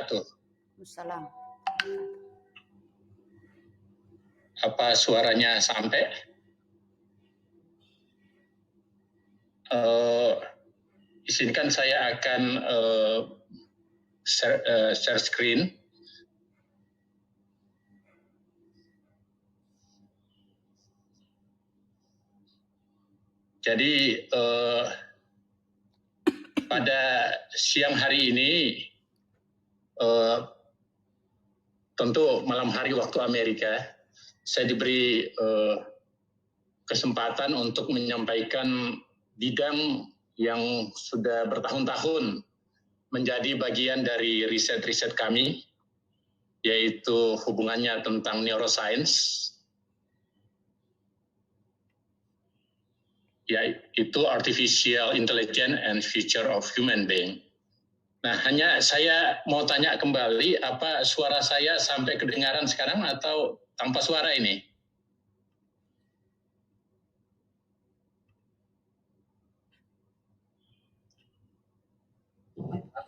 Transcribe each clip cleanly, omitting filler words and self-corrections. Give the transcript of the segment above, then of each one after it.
wabarakatuh. Wassalam. Apa suaranya sampai? Izinkan saya akan share screen. Jadi pada siang hari ini, tentu malam hari waktu Amerika, saya diberi kesempatan untuk menyampaikan bidang yang sudah bertahun-tahun menjadi bagian dari riset-riset kami, yaitu hubungannya tentang neuroscience, yaitu artificial intelligence and future of human being. Nah, hanya saya mau tanya kembali, apa suara saya sampai kedengaran sekarang atau tanpa suara ini?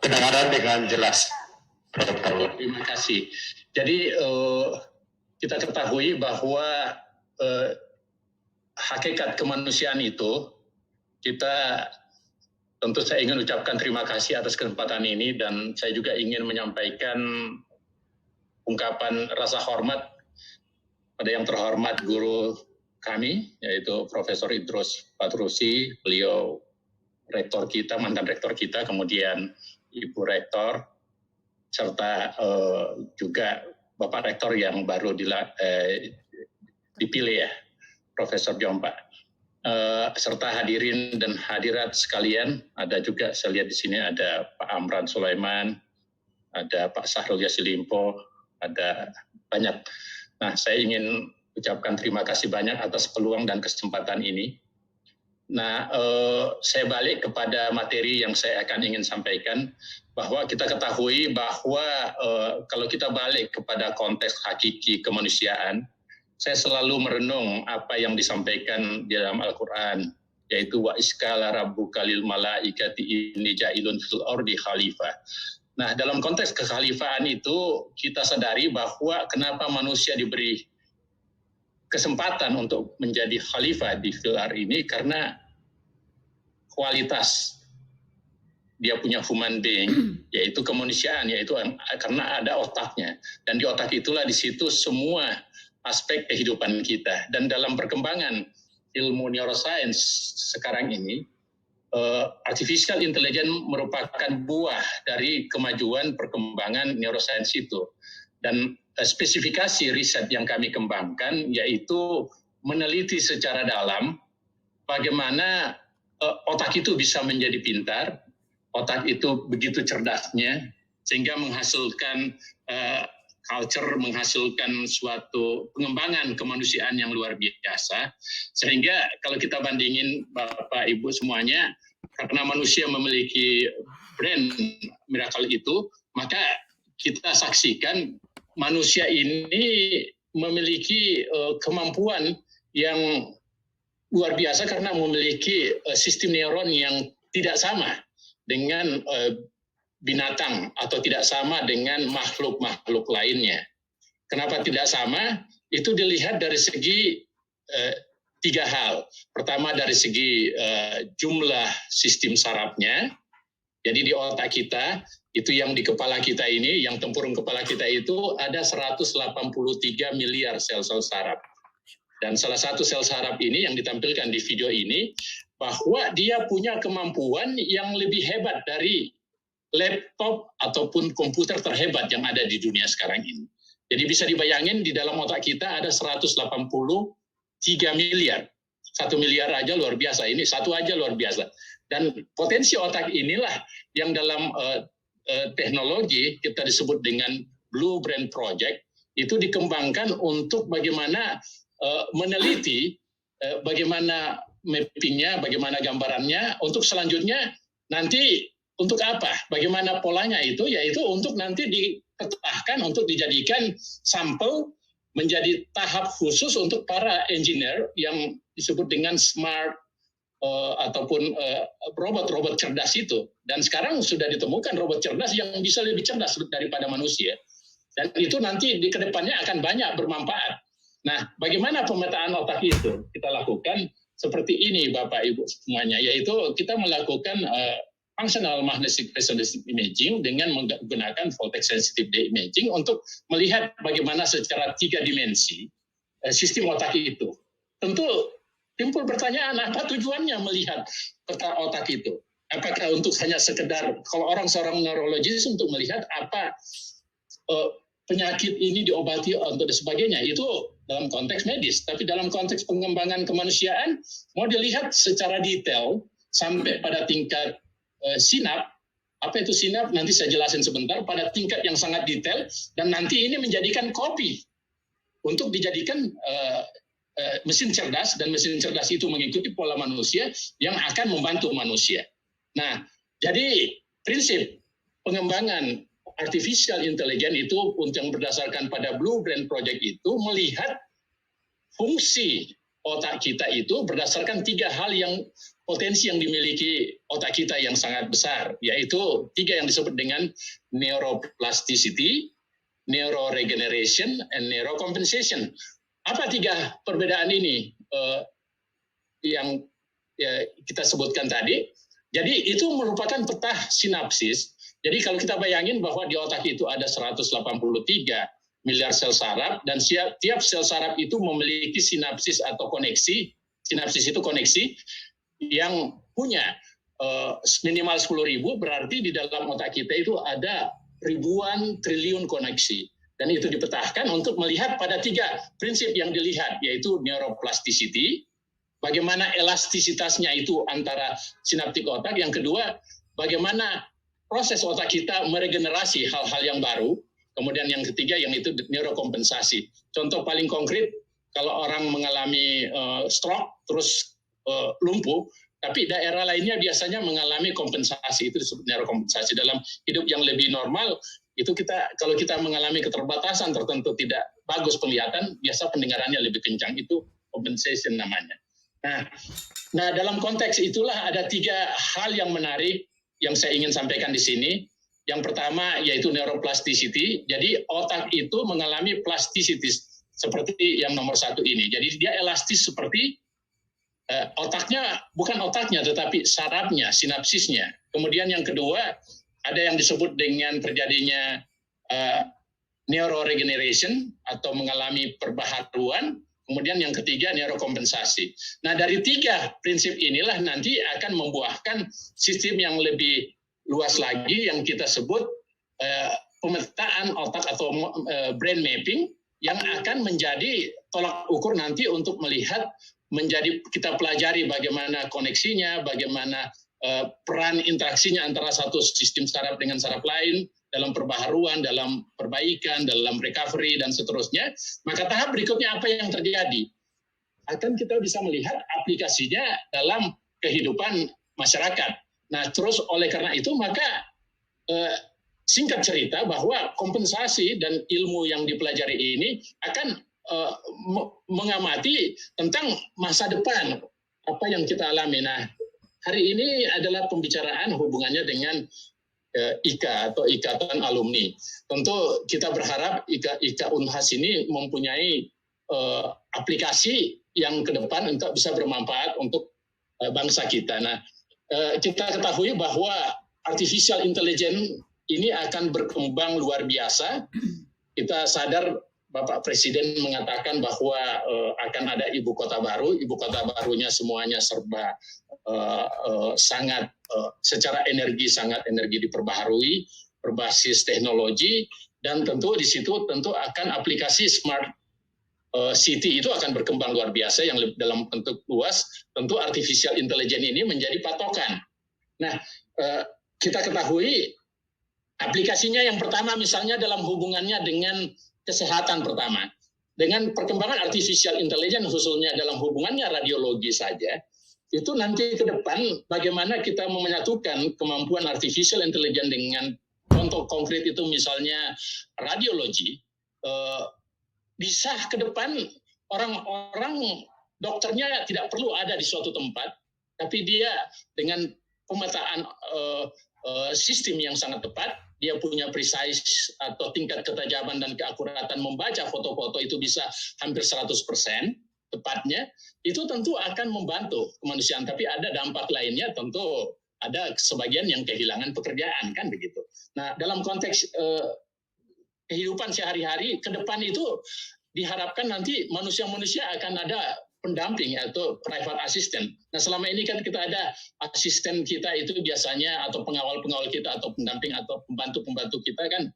Kedengaran dengan jelas. Terima kasih. Jadi kita ketahui bahwa hakikat kemanusiaan itu, kita tentu saya ingin ucapkan terima kasih atas kesempatan ini, dan saya juga ingin menyampaikan ungkapan rasa hormat pada yang terhormat guru kami, yaitu Profesor Idrus Patrusi, beliau rektor kita, mantan rektor kita, kemudian Ibu Rektor, serta juga Bapak Rektor yang baru dipilih ya, Profesor Jompa. Serta hadirin dan hadirat sekalian, ada juga saya lihat di sini ada Pak Amran Sulaiman, ada Pak Sahrul Yassin Limpo, ada banyak. Nah, saya ingin ucapkan terima kasih banyak atas peluang dan kesempatan ini. Nah, saya balik kepada materi yang saya akan ingin sampaikan, bahwa kita ketahui bahwa kalau kita balik kepada konteks hakiki kemanusiaan, saya selalu merenung apa yang disampaikan di dalam Al-Quran, yaitu wa iskala rabbuka lil malaikati inni ja'ilun fil ardi khalifah. Nah, dalam konteks kekhalifahan itu kita sadari bahwa kenapa manusia diberi kesempatan untuk menjadi khalifah di fil ardi ini, karena kualitas dia punya human being, yaitu kemanusiaan, yaitu karena ada otaknya, dan di otak itulah di situ semua aspek kehidupan kita. Dan dalam perkembangan ilmu neuroscience sekarang ini, artificial intelligence merupakan buah dari kemajuan perkembangan neuroscience itu. Dan spesifikasi riset yang kami kembangkan yaitu meneliti secara dalam bagaimana otak itu bisa menjadi pintar, otak itu begitu cerdasnya, sehingga menghasilkan culture, menghasilkan suatu pengembangan kemanusiaan yang luar biasa. Sehingga kalau kita bandingin Bapak Ibu semuanya, karena manusia memiliki brain miracle itu, maka kita saksikan manusia ini memiliki kemampuan yang luar biasa karena memiliki sistem neuron yang tidak sama dengan binatang atau tidak sama dengan makhluk-makhluk lainnya. Kenapa tidak sama? Itu dilihat dari segi tiga hal. Pertama dari segi jumlah sistem sarafnya. Jadi di otak kita, itu yang di kepala kita ini, yang tempurung kepala kita itu ada 183 miliar sel-sel saraf. Dan salah satu sel saraf ini yang ditampilkan di video ini, bahwa dia punya kemampuan yang lebih hebat dari laptop ataupun komputer terhebat yang ada di dunia sekarang ini. Jadi bisa dibayangin di dalam otak kita ada 183 miliar. 1 miliar aja luar biasa, ini satu aja luar biasa. Dan potensi otak inilah yang dalam teknologi kita disebut dengan Blue Brain Project, itu dikembangkan untuk bagaimana meneliti bagaimana mappingnya, bagaimana gambarannya, untuk selanjutnya nanti untuk apa, bagaimana polanya itu, yaitu untuk nanti dipetahkan untuk dijadikan sampel menjadi tahap khusus untuk para engineer yang disebut dengan smart ataupun robot-robot cerdas itu. Dan sekarang sudah ditemukan robot cerdas yang bisa lebih cerdas daripada manusia. Dan itu nanti di kedepannya akan banyak bermanfaat. Nah, bagaimana pemetaan otak itu kita lakukan seperti ini, Bapak Ibu semuanya, yaitu kita melakukan functional magnetic resonance imaging dengan menggunakan voltage sensitive imaging untuk melihat bagaimana secara 3 dimensi sistem otak itu. Tentu timbul pertanyaan, apa tujuannya melihat peta otak itu? Apakah untuk hanya sekedar, kalau seorang neurologis untuk melihat apa penyakit ini diobati dan sebagainya, itu dalam konteks medis. Tapi dalam konteks pengembangan kemanusiaan, mau dilihat secara detail sampai pada tingkat sinap. Apa itu sinap? Nanti saya jelasin sebentar, pada tingkat yang sangat detail, dan nanti ini menjadikan kopi untuk dijadikan mesin cerdas, dan mesin cerdas itu mengikuti pola manusia yang akan membantu manusia. Nah, jadi prinsip pengembangan artificial intelligence itu yang berdasarkan pada Blue Brain Project itu melihat fungsi otak kita itu berdasarkan 3 hal yang potensi yang dimiliki otak kita yang sangat besar, yaitu 3 yang disebut dengan neuroplasticity, neuroregeneration, and neurocompensation. Apa 3 perbedaan ini yang kita sebutkan tadi? Jadi itu merupakan peta sinapsis. Jadi kalau kita bayangin bahwa di otak itu ada 183 miliar sel saraf, dan tiap sel saraf itu memiliki sinapsis atau koneksi. Sinapsis itu koneksi yang punya minimal 10.000, berarti di dalam otak kita itu ada ribuan triliun koneksi. Dan itu dipetahkan untuk melihat pada 3 prinsip yang dilihat, yaitu neuroplasticity, bagaimana elastisitasnya itu antara sinaptik otak. Yang kedua, bagaimana proses otak kita meregenerasi hal-hal yang baru. Kemudian yang ketiga, yang itu neurokompensasi. Contoh paling konkret, kalau orang mengalami stroke, terus lumpuh, tapi daerah lainnya biasanya mengalami kompensasi, itu disebut neurokompensasi. Dalam hidup yang lebih normal, itu kalau kita mengalami keterbatasan tertentu, tidak bagus penglihatan, biasa pendengarannya lebih kencang, itu compensation namanya. Nah, dalam konteks itulah ada 3 hal yang menarik yang saya ingin sampaikan di sini. Yang pertama yaitu neuroplasticity. Jadi otak itu mengalami plasticity seperti yang nomor 1 ini. Jadi dia elastis seperti otaknya, bukan otaknya tetapi sarafnya, sinapsisnya. Kemudian yang kedua ada yang disebut dengan terjadinya neuroregeneration atau mengalami perbaharuan. Kemudian yang ketiga neurokompensasi. Nah, dari 3 prinsip inilah nanti akan membuahkan sistem yang lebih luas lagi yang kita sebut pemetaan otak atau brain mapping, yang akan menjadi tolak ukur nanti untuk melihat, kita pelajari bagaimana koneksinya, bagaimana peran interaksinya antara satu sistem saraf dengan saraf lain dalam perbaharuan, dalam perbaikan, dalam recovery, dan seterusnya. Maka tahap berikutnya apa yang terjadi? Akan kita bisa melihat aplikasinya dalam kehidupan masyarakat. Nah, terus oleh karena itu maka singkat cerita bahwa kompensasi dan ilmu yang dipelajari ini akan mengamati tentang masa depan, apa yang kita alami. Nah, hari ini adalah pembicaraan hubungannya dengan IKA atau Ikatan Alumni. Tentu kita berharap IKA Unhas ini mempunyai aplikasi yang ke depan untuk bisa bermanfaat untuk bangsa kita. Nah, kita ketahui bahwa artificial intelligence ini akan berkembang luar biasa. Kita sadar Bapak Presiden mengatakan bahwa akan ada ibu kota baru. Ibu kota barunya semuanya serba sangat secara energi diperbaharui, berbasis teknologi, dan tentu di situ tentu akan aplikasi smart city itu akan berkembang luar biasa yang dalam bentuk luas. Tentu artificial intelligence ini menjadi patokan. Nah, kita ketahui aplikasinya yang pertama misalnya dalam hubungannya dengan kesehatan pertama. Dengan perkembangan artificial intelligence khususnya dalam hubungannya radiologi saja, itu nanti ke depan bagaimana kita menyatukan kemampuan artificial intelligence dengan contoh konkret itu misalnya radiologi, bisa ke depan orang-orang dokternya tidak perlu ada di suatu tempat, tapi dia dengan pemetaan sistem yang sangat tepat, dia punya precise atau tingkat ketajaman dan keakuratan membaca foto-foto itu bisa hampir 100% tepatnya, itu tentu akan membantu kemanusiaan. Tapi ada dampak lainnya, tentu ada sebagian yang kehilangan pekerjaan, kan begitu. Nah, dalam konteks kehidupan sehari-hari ke depan itu diharapkan nanti manusia-manusia akan ada pendamping atau private assistant. Nah, selama ini kan kita ada asisten kita itu biasanya atau pengawal-pengawal kita atau pendamping atau pembantu-pembantu kita kan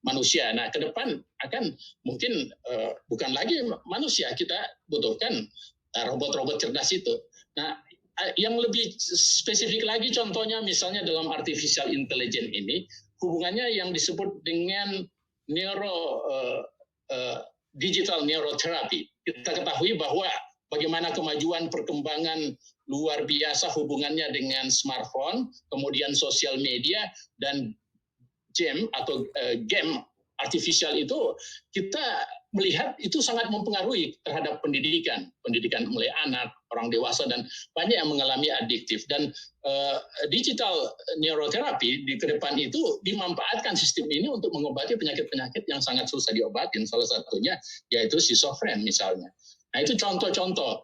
manusia. Nah, ke depan akan mungkin bukan lagi manusia, kita butuhkan robot-robot cerdas itu. Nah, yang lebih spesifik lagi contohnya misalnya dalam artificial intelligence ini hubungannya yang disebut dengan digital neurotherapy. Kita ketahui bahwa bagaimana kemajuan perkembangan luar biasa hubungannya dengan smartphone, kemudian sosial media, dan game artificial itu kita melihat itu sangat mempengaruhi terhadap pendidikan mulai anak, orang dewasa, dan banyak yang mengalami adiktif. Dan digital neurotherapy di ke depan itu dimanfaatkan sistem ini untuk mengobati penyakit-penyakit yang sangat susah diobatin. Salah satunya yaitu schizofren misalnya. Nah, itu contoh-contoh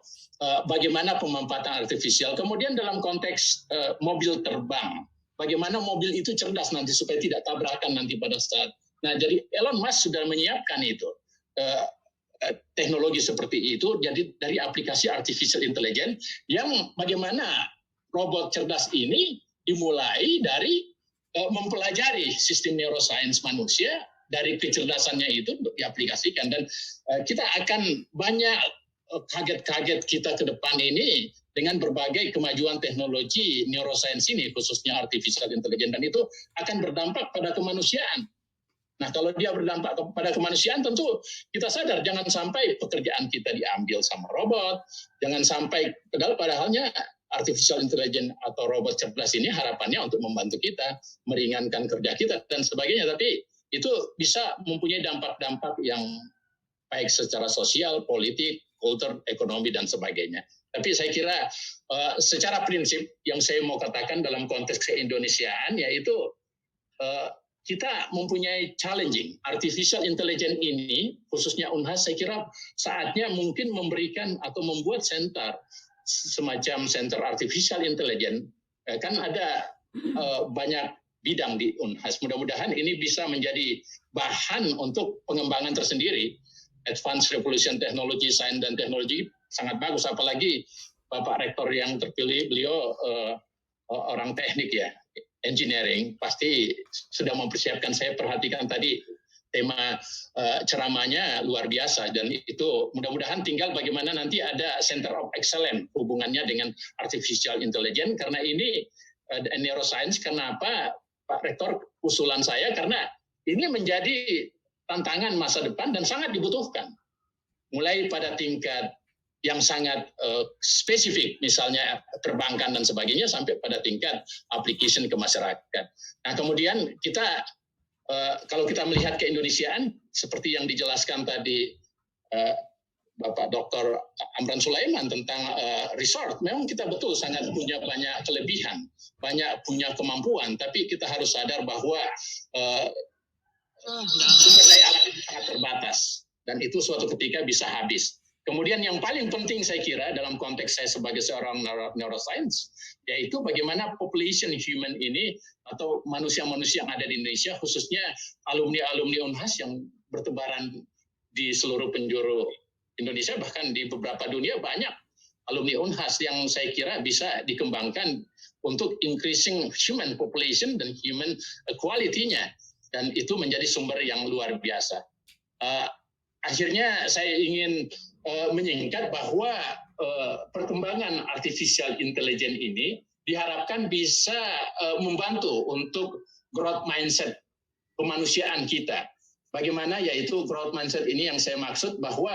bagaimana pemanfaatan artifisial. Kemudian dalam konteks mobil terbang, bagaimana mobil itu cerdas nanti supaya tidak tabrakan nanti pada saat. Nah, jadi Elon Musk sudah menyiapkan itu teknologi seperti itu. Jadi dari aplikasi artificial intelligence yang bagaimana robot cerdas ini dimulai dari mempelajari sistem neuroscience manusia. Dari kecerdasannya itu diaplikasikan, dan kita akan banyak kaget-kaget kita ke depan ini dengan berbagai kemajuan teknologi neuroscience ini, khususnya artificial intelligence, dan itu akan berdampak pada kemanusiaan. Nah, kalau dia berdampak pada kemanusiaan, tentu kita sadar jangan sampai pekerjaan kita diambil sama robot, jangan sampai, padahalnya artificial intelligence atau robot cerdas ini harapannya untuk membantu kita, meringankan kerja kita dan sebagainya, tapi itu bisa mempunyai dampak-dampak yang baik secara sosial, politik, kultur, ekonomi, dan sebagainya. Tapi saya kira secara prinsip yang saya mau katakan dalam konteks keindonesiaan yaitu kita mempunyai challenging. Artificial intelligence ini, khususnya UNHAS, saya kira saatnya mungkin memberikan atau membuat center, semacam center artificial intelligence. Kan ada banyak bidang di UNHAS. Mudah-mudahan ini bisa menjadi bahan untuk pengembangan tersendiri. Advanced Revolution Technology, Science dan Teknologi sangat bagus. Apalagi Bapak Rektor yang terpilih, beliau orang teknik ya, engineering, pasti sudah mempersiapkan. Saya perhatikan tadi tema ceramahnya luar biasa, dan itu mudah-mudahan tinggal bagaimana nanti ada Center of Excellence hubungannya dengan Artificial Intelligence, karena ini neuroscience. Kenapa Pak Rektor usulan saya? Karena ini menjadi tantangan masa depan dan sangat dibutuhkan. Mulai pada tingkat yang sangat spesifik, misalnya perbankan dan sebagainya, sampai pada tingkat application ke masyarakat. Nah, kemudian kita, kalau kita melihat keindonesiaan, seperti yang dijelaskan tadi Bapak Dr. Amran Sulaiman tentang resort, memang kita betul sangat punya banyak kelebihan, banyak punya kemampuan, tapi kita harus sadar bahwa sumber daya alam itu sangat terbatas, dan itu suatu ketika bisa habis. Kemudian yang paling penting saya kira dalam konteks saya sebagai seorang neuroscience, yaitu bagaimana population human ini atau manusia-manusia yang ada di Indonesia, khususnya alumni-alumni UNHAS yang bertebaran di seluruh penjuru Indonesia, bahkan di beberapa dunia banyak alumni UNHAS yang saya kira bisa dikembangkan untuk increasing human population dan human quality-nya, dan itu menjadi sumber yang luar biasa. Akhirnya saya ingin menyingkat bahwa perkembangan artificial intelligence ini diharapkan bisa membantu untuk growth mindset kemanusiaan kita. Bagaimana? Yaitu growth mindset ini yang saya maksud bahwa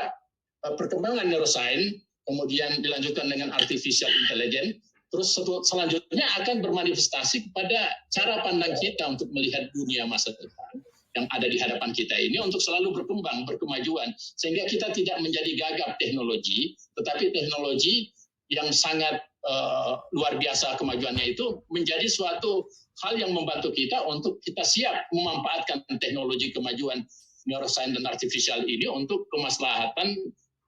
perkembangan neuroscience kemudian dilanjutkan dengan artificial intelligence, terus selanjutnya akan bermanifestasi kepada cara pandang kita untuk melihat dunia masa depan yang ada di hadapan kita ini untuk selalu berkembang, berkemajuan, sehingga kita tidak menjadi gagap teknologi, tetapi teknologi yang sangat luar biasa kemajuannya itu menjadi suatu hal yang membantu kita untuk kita siap memanfaatkan teknologi kemajuan neuroscience dan artificial ini untuk kemaslahatan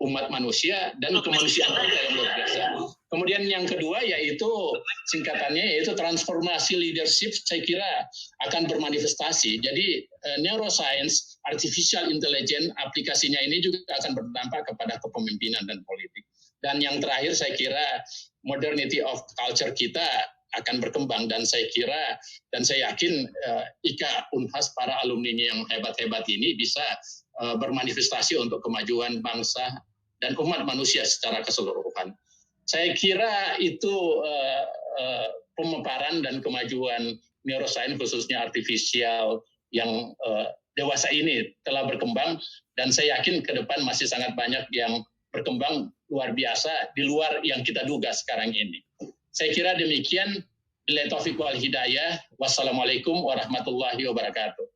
umat manusia dan kemanusiaan kita yang luar biasa. Kemudian yang kedua yaitu singkatannya yaitu transformasi leadership, saya kira akan bermanifestasi. Jadi neuroscience, artificial intelligence, aplikasinya ini juga akan berdampak kepada kepemimpinan dan politik. Dan yang terakhir saya kira modernity of culture kita akan berkembang, dan saya kira dan saya yakin IKA Unhas para alumni yang hebat-hebat ini bisa bermanifestasi untuk kemajuan bangsa dan umat manusia secara keseluruhan. Saya kira itu pemaparan dan kemajuan neuroscience khususnya artifisial yang dewasa ini telah berkembang, dan saya yakin ke depan masih sangat banyak yang berkembang luar biasa di luar yang kita duga sekarang ini. Saya kira demikian. Billahi taufiq wal hidayah. Wassalamualaikum warahmatullahi wabarakatuh.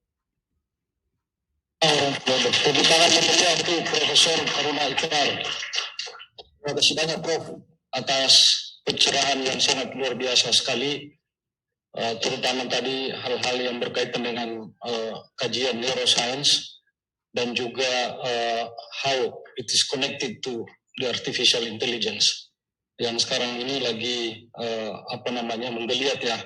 Tepuk tangan meriah untuk Profesor Haruna Iqbal. Terima kasih banyak Prof atas pencerahan yang sangat luar biasa sekali, terutama tadi hal-hal yang berkaitan dengan kajian neuroscience dan juga how it is connected to the artificial intelligence yang sekarang ini lagi menggeliat ya